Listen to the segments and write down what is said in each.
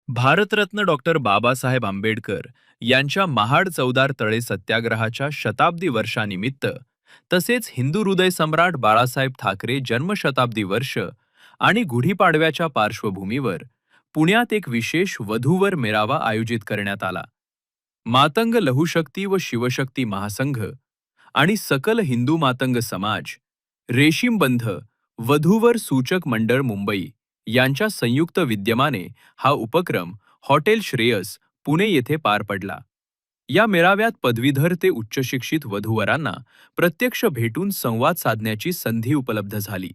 Bharat Ratna doctor Babasaheb Ambedkar यांच्या महाड चौदार तळे सत्याग्रहाच्या शताब्दी वर्षानिमित्त तसेच हिंदू हृदय सम्राट बाळासाहेब ठाकरे जन्मशताब्दी वर्ष आणि गुढीपाडव्याच्या पार्श्वभूमीवर पुण्यात एक विशेष वधूवर मेळावा आयोजित करण्यात आला. मातंग लहुशक्ती व शिवशक्ती महासंघ आणि सकल हिंदू मातंग समाज, रेशीमबंध वधूवर सूचक मंडळ मुंबई यांच्या संयुक्त विद्यमाने हा उपक्रम हॉटेल श्रेयस, पुणे येथे पार पडला. या मेळाव्यात पदवीधर ते उच्चशिक्षित वधूवरांना प्रत्यक्ष भेटून संवाद साधण्याची संधी उपलब्ध झाली.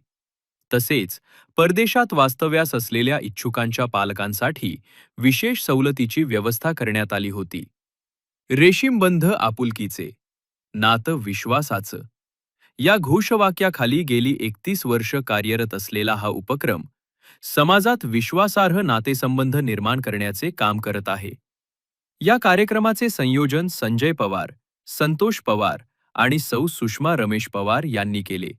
तसेच परदेशात वास्तव्यास असलेल्या इच्छुकांच्या पालकांसाठी विशेष सवलतीची व्यवस्था करण्यात आली होती. रेशीमबंध आपुलकीचे, नातं विश्वासाचं या घोषवाक्याखाली गेली 31 वर्ष कार्यरत असलेला हा उपक्रम समाजात विश्वासार्ह नातेसंबंध निर्माण करण्याचे काम करत आहे. या कार्यक्रमाचे संयोजन संजय पवार, संतोष पवार आणि सौ सुषमा रमेश पवार यांनी केले.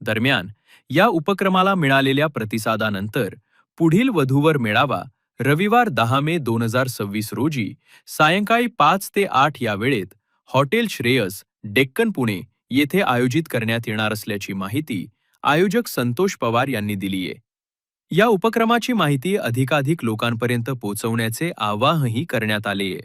दरम्यान या उपक्रमाला मिळालेल्या प्रतिसादानंतर पुढील वधूवर मेळावा रविवार 10 मे 2026 रोजी सायंकाळी 5 ते 8 या वेळेत हॉटेल श्रेयस, डेक्कन, पुणे येथे आयोजित करण्यात येणार असल्याची माहिती आयोजक संतोष पवार यांनी दिली आहे. या उपक्रमाची माहिती अधिकाधिक लोकांपर्यंत पोहोचवण्याचे आवाहनही करण्यात आले आहे.